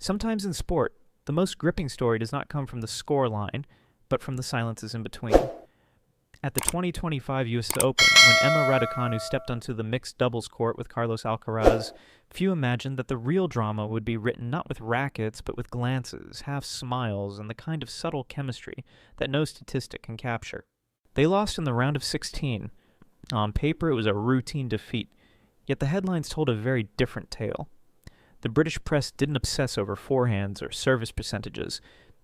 Sometimes in sport, the most gripping story does not come from the score line, but from the silences in between. At the 2025 US Open, when Emma Raducanu stepped onto the mixed doubles court with Carlos Alcaraz, few imagined that the real drama would be written not with rackets, but with glances, half smiles, and the kind of subtle chemistry that no statistic can capture. They lost in the round of 16. On paper, it was a routine defeat, yet the headlines told a very different tale. The British press didn't obsess over forehands or service percentages.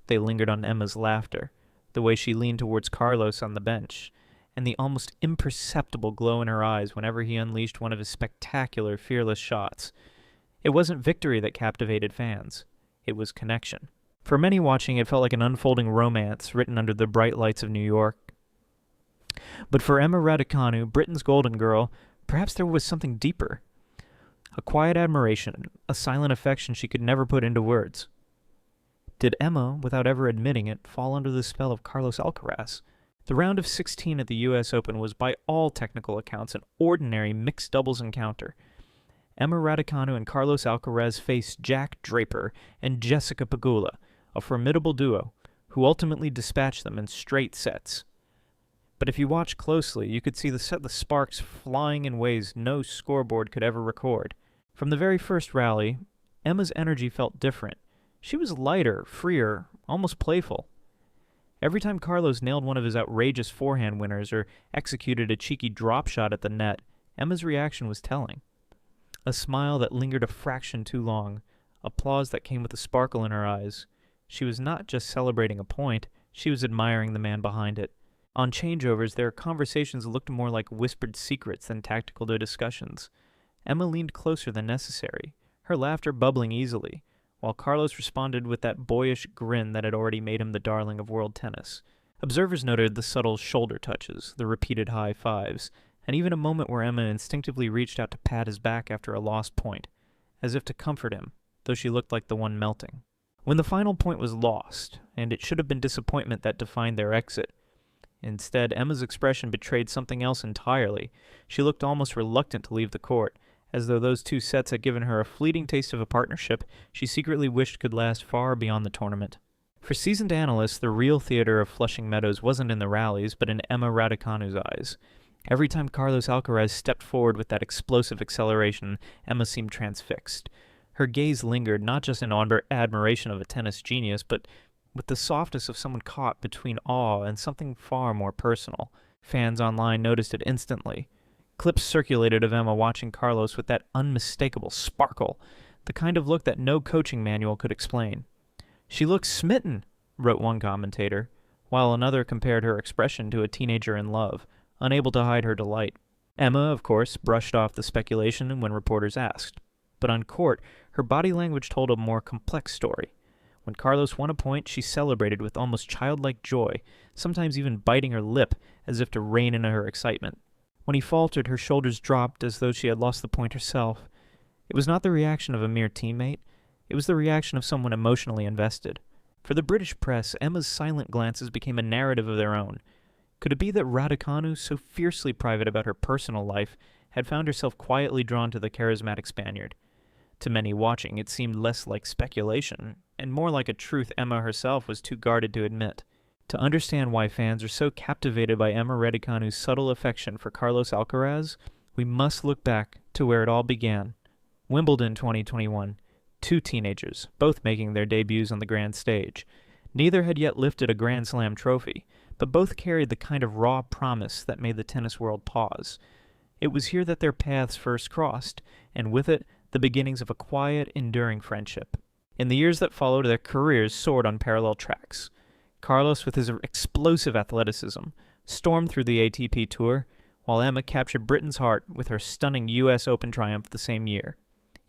They lingered on Emma's laughter, the way she leaned towards Carlos on the bench, and the almost imperceptible glow in her eyes whenever he unleashed one of his spectacular, fearless shots. It wasn't victory that captivated fans. It was connection. For many watching, it felt like an unfolding romance written under the bright lights of New York. But for Emma Raducanu, Britain's golden girl, perhaps there was something deeper. A quiet admiration, a silent affection she could never put into words. Did Emma, without ever admitting it, fall under the spell of Carlos Alcaraz? The round of 16 at the US Open was by all technical accounts an ordinary mixed doubles encounter. Emma Raducanu and Carlos Alcaraz faced Jack Draper and Jessica Pegula, a formidable duo, who ultimately dispatched them in straight sets. But if you watch closely, you could see the sparks flying in ways no scoreboard could ever record. From the very first rally, Emma's energy felt different. She was lighter, freer, almost playful. Every time Carlos nailed one of his outrageous forehand winners or executed a cheeky drop shot at the net, Emma's reaction was telling. A smile that lingered a fraction too long, applause that came with a sparkle in her eyes. She was not just celebrating a point, she was admiring the man behind it. On changeovers, their conversations looked more like whispered secrets than tactical discussions. Emma leaned closer than necessary, her laughter bubbling easily, while Carlos responded with that boyish grin that had already made him the darling of world tennis. Observers noted the subtle shoulder touches, the repeated high fives, and even a moment where Emma instinctively reached out to pat his back after a lost point, as if to comfort him, though she looked like the one melting. When the final point was lost, and it should have been disappointment that defined their exit, instead, Emma's expression betrayed something else entirely. She looked almost reluctant to leave the court, as though those two sets had given her a fleeting taste of a partnership she secretly wished could last far beyond the tournament. For seasoned analysts, the real theater of Flushing Meadows wasn't in the rallies, but in Emma Raducanu's eyes. Every time Carlos Alcaraz stepped forward with that explosive acceleration, Emma seemed transfixed. Her gaze lingered not just in admiration of a tennis genius, but with the softness of someone caught between awe and something far more personal. Fans online noticed it instantly. Clips circulated of Emma watching Carlos with that unmistakable sparkle, the kind of look that no coaching manual could explain. "She looks smitten," wrote one commentator, while another compared her expression to a teenager in love, unable to hide her delight. Emma, of course, brushed off the speculation when reporters asked. But on court, her body language told a more complex story. When Carlos won a point, she celebrated with almost childlike joy, sometimes even biting her lip as if to rein in her excitement. When he faltered, her shoulders dropped as though she had lost the point herself. It was not the reaction of a mere teammate. It was the reaction of someone emotionally invested. For the British press, Emma's silent glances became a narrative of their own. Could it be that Raducanu, so fiercely private about her personal life, had found herself quietly drawn to the charismatic Spaniard? To many watching, it seemed less like speculation, and more like a truth Emma herself was too guarded to admit. To understand why fans are so captivated by Emma Raducanu's subtle affection for Carlos Alcaraz, we must look back to where it all began. Wimbledon 2021. Two teenagers, both making their debuts on the grand stage. Neither had yet lifted a Grand Slam trophy, but both carried the kind of raw promise that made the tennis world pause. It was here that their paths first crossed, and with it, the beginnings of a quiet, enduring friendship. In the years that followed, their careers soared on parallel tracks. Carlos, with his explosive athleticism, stormed through the ATP Tour, while Emma captured Britain's heart with her stunning US Open triumph the same year.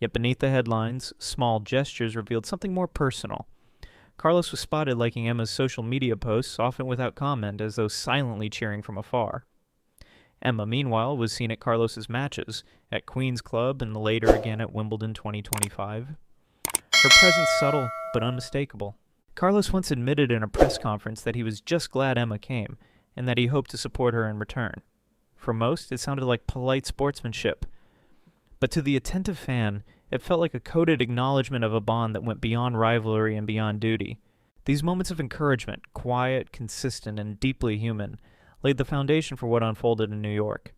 Yet beneath the headlines, small gestures revealed something more personal. Carlos was spotted liking Emma's social media posts, often without comment, as though silently cheering from afar. Emma, meanwhile, was seen at Carlos's matches, at Queen's Club and later again at Wimbledon 2025. Her presence subtle, but unmistakable. Carlos once admitted in a press conference that he was just glad Emma came, and that he hoped to support her in return. For most, it sounded like polite sportsmanship. But to the attentive fan, It felt like a coded acknowledgement of a bond that went beyond rivalry and beyond duty. These moments of encouragement, quiet, consistent, and deeply human, laid the foundation for what unfolded in New York.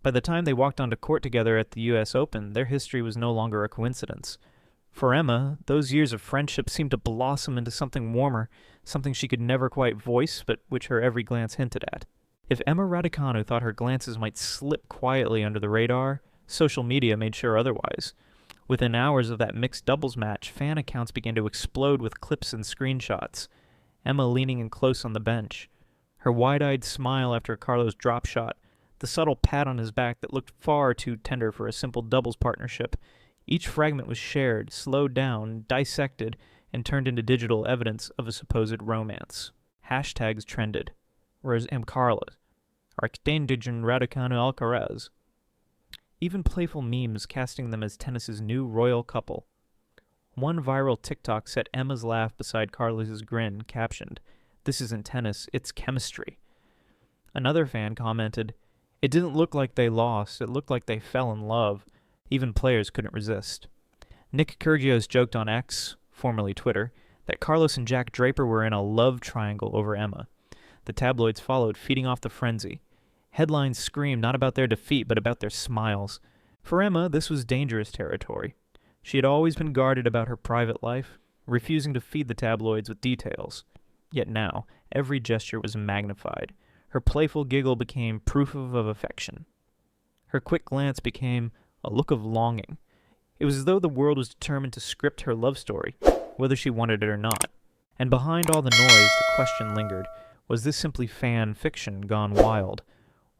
By the time they walked onto court together at the U.S. Open, their history was no longer a coincidence. For Emma, those years of friendship seemed to blossom into something warmer, something she could never quite voice, but which her every glance hinted at. If Emma Raducanu thought her glances might slip quietly under the radar, social media made sure otherwise. Within hours of that mixed doubles match, fan accounts began to explode with clips and screenshots. Emma leaning in close on the bench, her wide-eyed smile after Carlos' drop shot, the subtle pat on his back that looked far too tender for a simple doubles partnership. Each fragment was shared, slowed down, dissected, and turned into digital evidence of a supposed romance. Hashtags trended. Whereas Carlos, Arctendigen Raducanu Alcaraz. Even playful memes casting them as tennis's new royal couple. One viral TikTok set Emma's laugh beside Carlos's grin, captioned, "This isn't tennis, it's chemistry." Another fan commented, "It didn't look like they lost, it looked like they fell in love. Even players couldn't resist." Nick Kyrgios joked on X, formerly Twitter, that Carlos and Jack Draper were in a love triangle over Emma. The tabloids followed, feeding off the frenzy. Headlines screamed not about their defeat, but about their smiles. For Emma, this was dangerous territory. She had always been guarded about her private life, refusing to feed the tabloids with details. Yet now, every gesture was magnified. Her playful giggle became proof of affection. Her quick glance became a look of longing. It was as though the world was determined to script her love story, whether she wanted it or not. And behind all the noise, the question lingered. Was this simply fan fiction gone wild?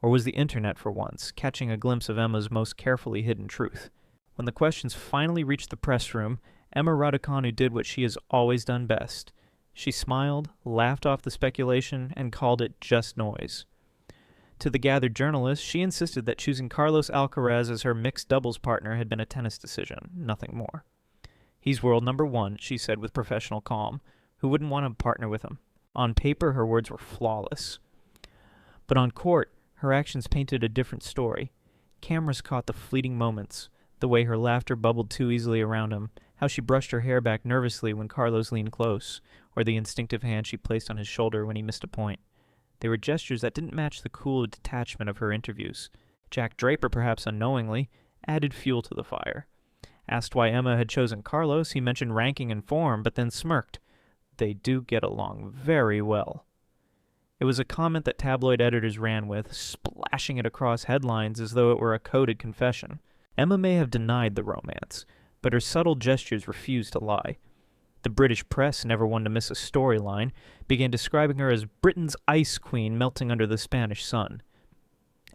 Or was the internet, for once, catching a glimpse of Emma's most carefully hidden truth? When the questions finally reached the press room, Emma Raducanu did what she has always done best. She smiled, laughed off the speculation, and called it just noise. To the gathered journalists, she insisted that choosing Carlos Alcaraz as her mixed doubles partner had been a tennis decision, nothing more. "He's world number one," she said with professional calm. Who wouldn't want to partner with him? On paper, her words were flawless. But on court, her actions painted a different story. Cameras caught the fleeting moments, the way her laughter bubbled too easily around him, how she brushed her hair back nervously when Carlos leaned close, or the instinctive hand she placed on his shoulder when he missed a point. They were gestures that didn't match the cool detachment of her interviews. Jack Draper, perhaps unknowingly, added fuel to the fire. Asked why Emma had chosen Carlos, he mentioned ranking and form, but then smirked. They do get along very well. It was a comment that tabloid editors ran with, splashing it across headlines as though it were a coded confession. Emma may have denied the romance, but her subtle gestures refused to lie. The British press, never one to miss a storyline, began describing her as Britain's ice queen melting under the Spanish sun.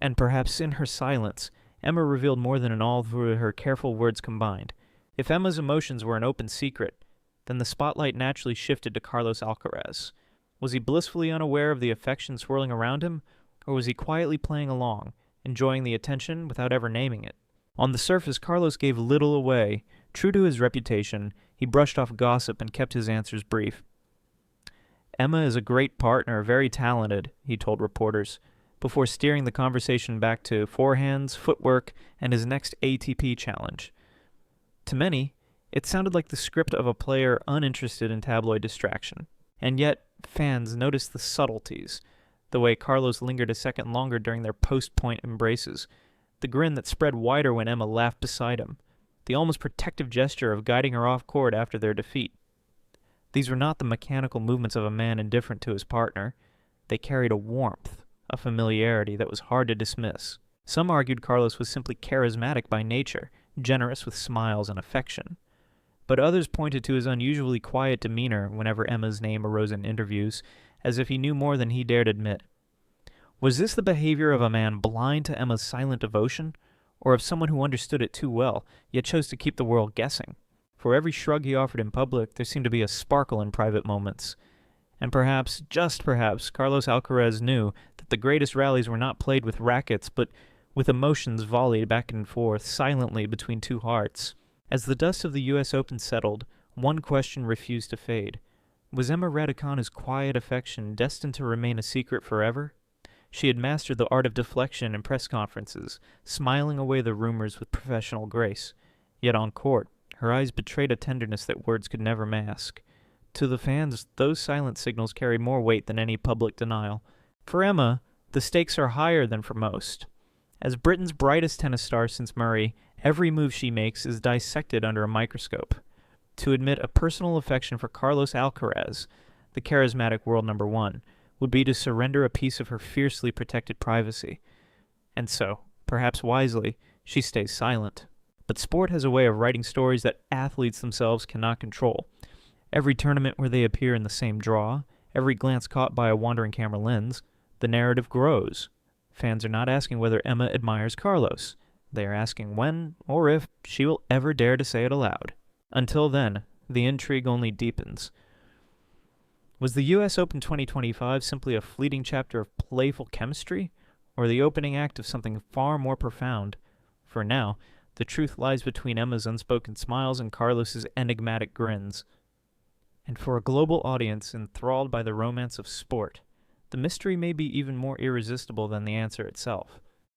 And perhaps in her silence, Emma revealed more than in all through her careful words combined. If Emma's emotions were an open secret, then the spotlight naturally shifted to Carlos Alcaraz. Was he blissfully unaware of the affection swirling around him, or was he quietly playing along, enjoying the attention without ever naming it? On the surface, Carlos gave little away. True to his reputation, he brushed off gossip and kept his answers brief. "Emma is a great partner, very talented," he told reporters, before steering the conversation back to forehands, footwork, and his next ATP challenge. To many, it sounded like the script of a player uninterested in tabloid distraction. And yet, fans noticed the subtleties, the way Carlos lingered a second longer during their post-point embraces, the grin that spread wider when Emma laughed beside him, the almost protective gesture of guiding her off court after their defeat. These were not the mechanical movements of a man indifferent to his partner. They carried a warmth, a familiarity that was hard to dismiss. Some argued Carlos was simply charismatic by nature, generous with smiles and affection. But others pointed to his unusually quiet demeanor whenever Emma's name arose in interviews, as if he knew more than he dared admit. Was this the behavior of a man blind to Emma's silent devotion, or of someone who understood it too well, yet chose to keep the world guessing? For every shrug he offered in public, there seemed to be a sparkle in private moments. And perhaps, just perhaps, Carlos Alcaraz knew that the greatest rallies were not played with rackets, but with emotions volleyed back and forth silently between two hearts. As the dust of the U.S. Open settled, one question refused to fade. Was Emma Raducanu's quiet affection destined to remain a secret forever? She had mastered the art of deflection in press conferences, smiling away the rumors with professional grace. Yet on court, her eyes betrayed a tenderness that words could never mask. To the fans, those silent signals carried more weight than any public denial. For Emma, the stakes are higher than for most. As Britain's brightest tennis star since Murray, every move she makes is dissected under a microscope. To admit a personal affection for Carlos Alcaraz, the charismatic world number one, would be to surrender a piece of her fiercely protected privacy. And so, perhaps wisely, she stays silent. But sport has a way of writing stories that athletes themselves cannot control. Every tournament where they appear in the same draw, every glance caught by a wandering camera lens, the narrative grows. Fans are not asking whether Emma admires Carlos. They are asking when, or if, she will ever dare to say it aloud. Until then, the intrigue only deepens. Was the US Open 2025 simply a fleeting chapter of playful chemistry, or the opening act of something far more profound? For now, the truth lies between Emma's unspoken smiles and Carlos's enigmatic grins. And for a global audience enthralled by the romance of sport, the mystery may be even more irresistible than the answer itself.